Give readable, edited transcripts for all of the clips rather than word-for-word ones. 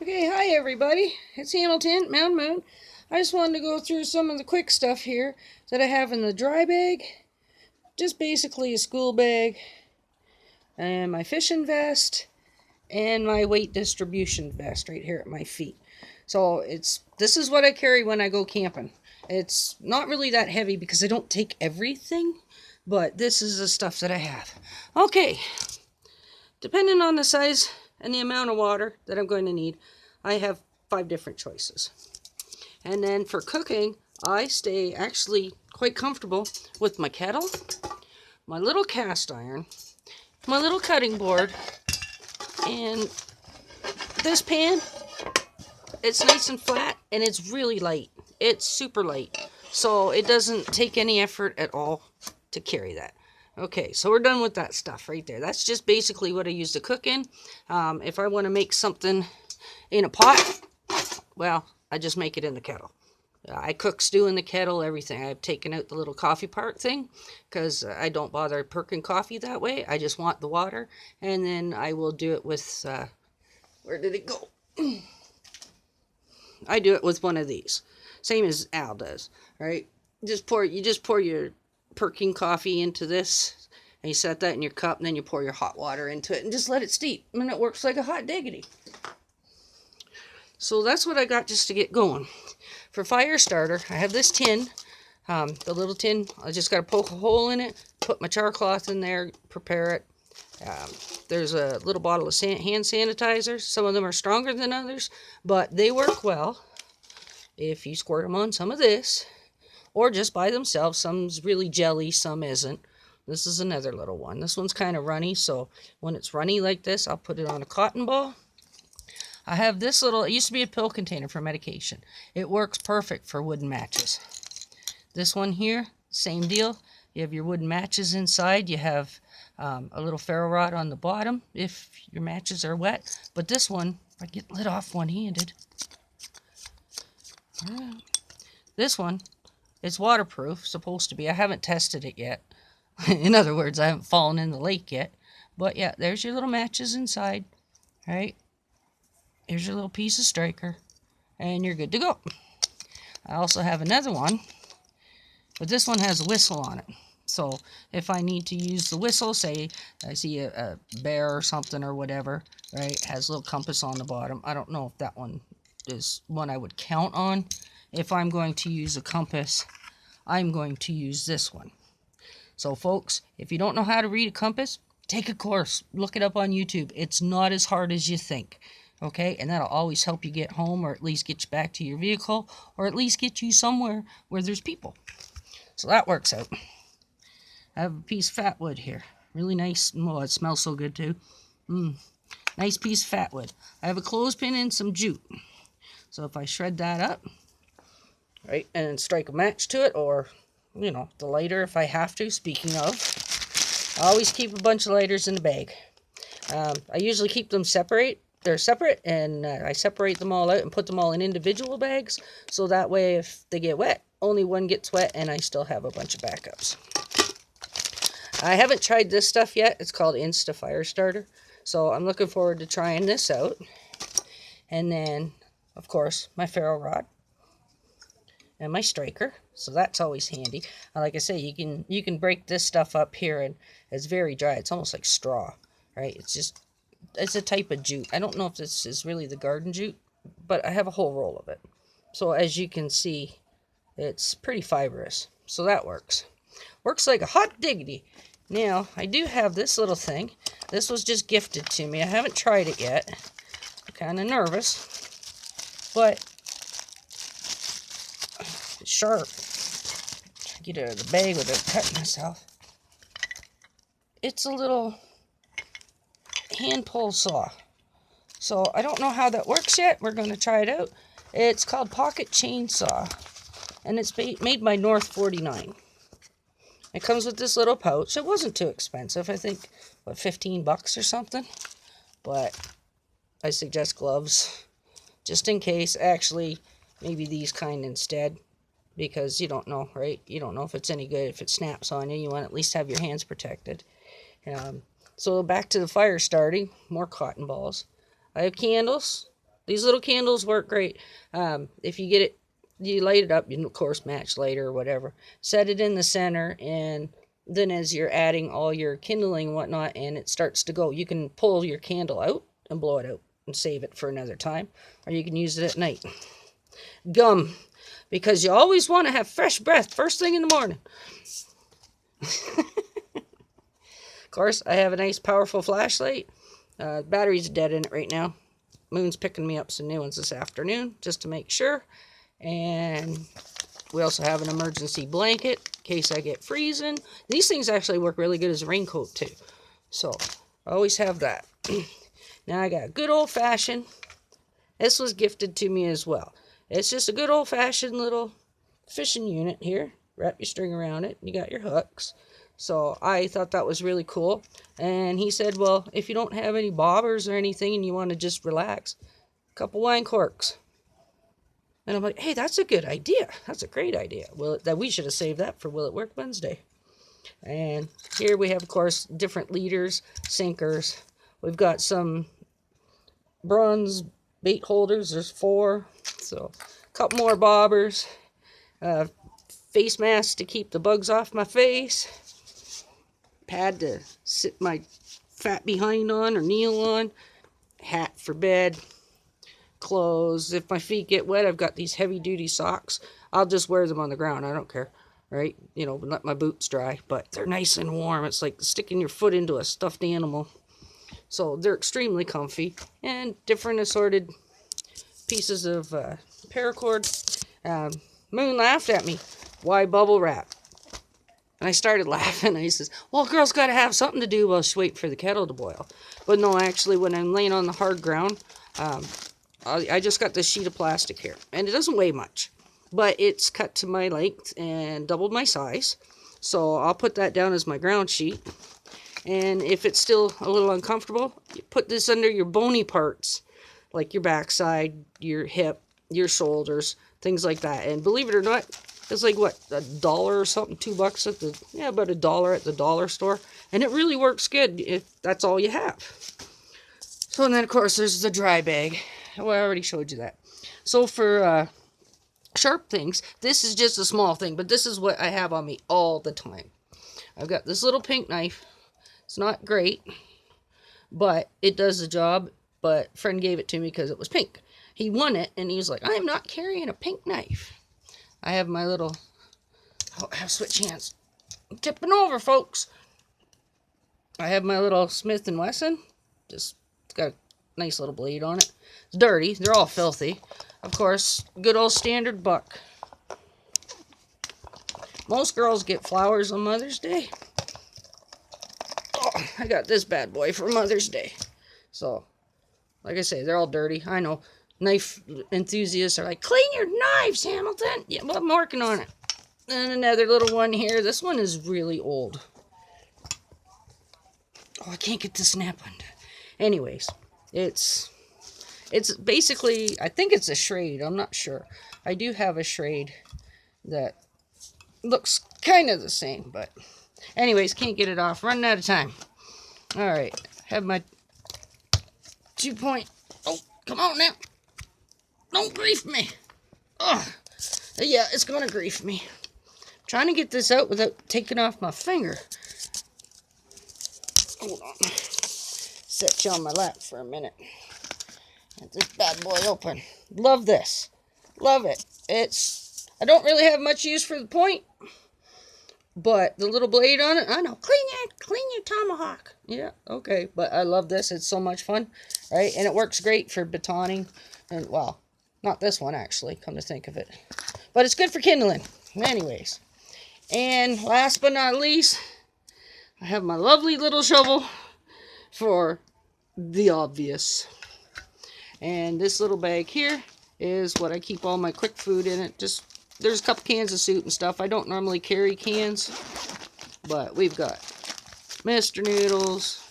Okay, hi everybody. It's Hamilton, Mountain Moon. I just wanted to go through some of the quick stuff here that I have in the dry bag. Just basically a school bag, and my fishing vest, and my weight distribution vest right here at my feet. So this is what I carry when I go camping. It's not really that heavy because I don't take everything, but this is the stuff that I have. Okay, depending on the size and the amount of water that I'm going to need, I have 5 different choices. And then for cooking, I stay actually quite comfortable with my kettle, my little cast iron, my little cutting board, and this pan. It's nice and flat, and it's really light. It's super light, so it doesn't take any effort at all to carry that. Okay, so we're done with that stuff right there. That's just basically what I use to cook in. If I want to make something in a pot, well, I just make it in the kettle. I cook stew in the kettle, everything. I've taken out the little coffee part thing because I don't bother perking coffee that way. I just want the water, and then I will do it with, where did it go? I do it with one of these, same as Al does, right? You just pour your perking coffee into this, and you set that in your cup, and then you pour your hot water into it, and just let it steep, and it works like a hot diggity. So that's what I got just to get going. For fire starter, I have this tin, the little tin. I just got to poke a hole in it, put my char cloth in there, prepare it. There's a little bottle of hand sanitizer. Some of them are stronger than others, but they work well if you squirt them on some of this, or just by themselves. Some's really jelly, some isn't. This is another little one. This one's kind of runny, so when it's runny like this, I'll put it on a cotton ball. I have this little, it used to be a pill container for medication. It works perfect for wooden matches. This one here, same deal. You have your wooden matches inside. You have a little ferro rod on the bottom if your matches are wet. But this one, if I get lit off one-handed. This one, it's waterproof, supposed to be. I haven't tested it yet. In other words, I haven't fallen in the lake yet. But yeah, there's your little matches inside. All right. Here's your little piece of striker, and you're good to go. I also have another one, but this one has a whistle on it. So if I need to use the whistle, say I see a bear or something or whatever, right, it has a little compass on the bottom. I don't know if that one is one I would count on. If I'm going to use a compass, I'm going to use this one. So folks, if you don't know how to read a compass, take a course. Look it up on YouTube. It's not as hard as you think. Okay, and that'll always help you get home, or at least get you back to your vehicle, or at least get you somewhere where there's people. So that works out. I have a piece of fat wood here. Really nice. Oh, it smells so good too. Nice piece of fat wood. I have a clothespin and some jute. So if I shred that up, right, and strike a match to it, or, you know, the lighter if I have to. Speaking of, I always keep a bunch of lighters in the bag. I usually keep them separate. They're separate, and I separate them all out and put them all in individual bags, so that way if they get wet, only one gets wet, and I still have a bunch of backups. I haven't tried this stuff yet. It's called Insta Fire Starter, so I'm looking forward to trying this out. And then, of course, my ferro rod and my striker, so that's always handy. Like I say, you can break this stuff up here, and it's very dry. It's almost like straw, right? It's a type of jute. I don't know if this is really the garden jute, but I have a whole roll of it. So as you can see, it's pretty fibrous. So that works. Works like a hot diggity. Now, I do have this little thing. This was just gifted to me. I haven't tried it yet. I'm kind of nervous. But it's sharp. Get it out of the bag without cutting myself. It's a little hand pull saw. So I don't know how that works yet. We're going to try it out. It's called Pocket Chainsaw, and it's made by North 49. It comes with this little pouch. It wasn't too expensive. I think, what, 15 bucks or something? But I suggest gloves, just in case. Actually, maybe these kind instead, because you don't know, right? You don't know if it's any good. If it snaps on you, you want to at least have your hands protected. So back to the fire starting, more cotton balls. I have candles. These little candles work great. If you get it, you light it up, you of course match lighter or whatever. Set it in the center, and then as you're adding all your kindling and whatnot, and it starts to go, you can pull your candle out and blow it out and save it for another time, or you can use it at night. Gum, because you always want to have fresh breath first thing in the morning. Of course, I have a nice powerful flashlight. Battery's dead in it right now. Moon's picking me up some new ones this afternoon just to make sure. And we also have an emergency blanket in case I get freezing. These things actually work really good as a raincoat too. So I always have that. Now I got a good old-fashioned. This was gifted to me as well. It's just a good old-fashioned little fishing unit here. Wrap your string around it. You got your hooks. So I thought that was really cool. And he said, well, if you don't have any bobbers or anything and you want to just relax, a couple wine corks. And I'm like, hey, that's a good idea. That's a great idea. Well, that we should have saved that for Will It Work Wednesday. And here we have, of course, different leaders, sinkers. We've got some bronze bait holders. There's 4. So a couple more bobbers. Face mask to keep the bugs off my face. Pad to sit my fat behind on or kneel on. Hat for bed. Clothes. If my feet get wet, I've got these heavy duty socks. I'll just wear them on the ground. I don't care. Right? You know, let my boots dry. But they're nice and warm. It's like sticking your foot into a stuffed animal. So they're extremely comfy. And different assorted pieces of paracord. Moon laughed at me. Why bubble wrap? And I started laughing. I says, well, a girl's got to have something to do while she's waiting for the kettle to boil. But no, actually, when I'm laying on the hard ground, I just got this sheet of plastic here. And it doesn't weigh much. But it's cut to my length and doubled my size. So I'll put that down as my ground sheet. And if it's still a little uncomfortable, you put this under your bony parts. Like your backside, your hip, your shoulders, things like that. And believe it or not, it's like, what, $1 or something? $2 at the, yeah, about $1 at the dollar store. And it really works good if that's all you have. So, and then, of course, there's the dry bag. Well, I already showed you that. So, for sharp things, this is just a small thing. But this is what I have on me all the time. I've got this little pink knife. It's not great, but it does the job. But friend gave it to me because it was pink. He won it, and he was like, I am not carrying a pink knife. I have my little, oh, I have switch hands. I'm tipping over, folks. I have my little Smith & Wesson. Just, it's got a nice little blade on it. It's dirty. They're all filthy. Of course, good old standard buck. Most girls get flowers on Mother's Day. Oh, I got this bad boy for Mother's Day. So, like I say, they're all dirty. I know. Knife enthusiasts are like, clean your knives, Hamilton. Yeah, well, I'm working on it. And another little one here. This one is really old. Oh, I can't get the snap undone. Anyways, it's basically, I think it's a Schrade. I'm not sure. I do have a Schrade that looks kind of the same, but anyways, can't get it off. Running out of time. All right, have my 2-point. Oh, come on now. Don't grief me. Ugh. Yeah, it's going to grief me. I'm trying to get this out without taking off my finger. Hold on. Set you on my lap for a minute. Get this bad boy open. Love this. Love it. I don't really have much use for the point. But the little blade on it, I know. Clean your tomahawk. Yeah, okay. But I love this. It's so much fun. Right? And it works great for batoning. And, well, not this one, actually, come to think of it. But it's good for kindling. Anyways. And last but not least, I have my lovely little shovel for the obvious. And this little bag here is what I keep all my quick food in it. Just, there's a couple cans of soup and stuff. I don't normally carry cans. But we've got Mr. Noodles,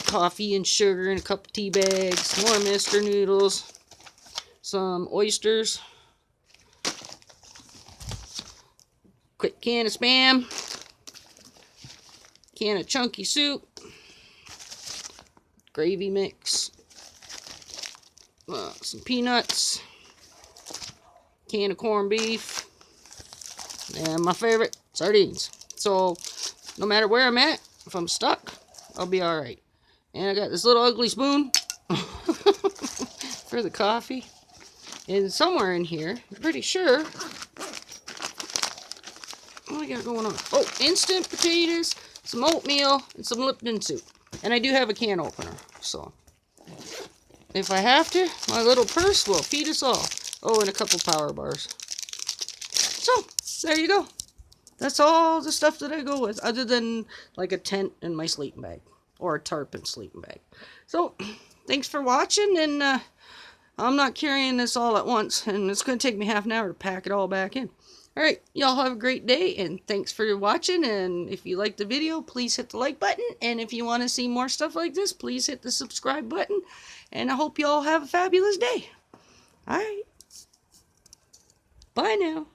coffee and sugar in a couple tea bags, more Mr. Noodles, some oysters, quick can of Spam, can of chunky soup, gravy mix, some peanuts, can of corned beef, and my favorite, sardines. So no matter where I'm at, if I'm stuck, I'll be alright. And I got this little ugly spoon for the coffee. And somewhere in here, I'm pretty sure, what do I got going on? Oh, instant potatoes, some oatmeal, and some Lipton soup. And I do have a can opener, so if I have to, my little purse will feed us all. Oh, and a couple power bars. So, there you go. That's all the stuff that I go with, other than like a tent and my sleeping bag. Or a tarp and sleeping bag. So, thanks for watching, and I'm not carrying this all at once, and it's going to take me half an hour to pack it all back in. Alright, y'all have a great day, and thanks for watching, and if you liked the video, please hit the like button, and if you want to see more stuff like this, please hit the subscribe button, and I hope y'all have a fabulous day. Alright, bye now.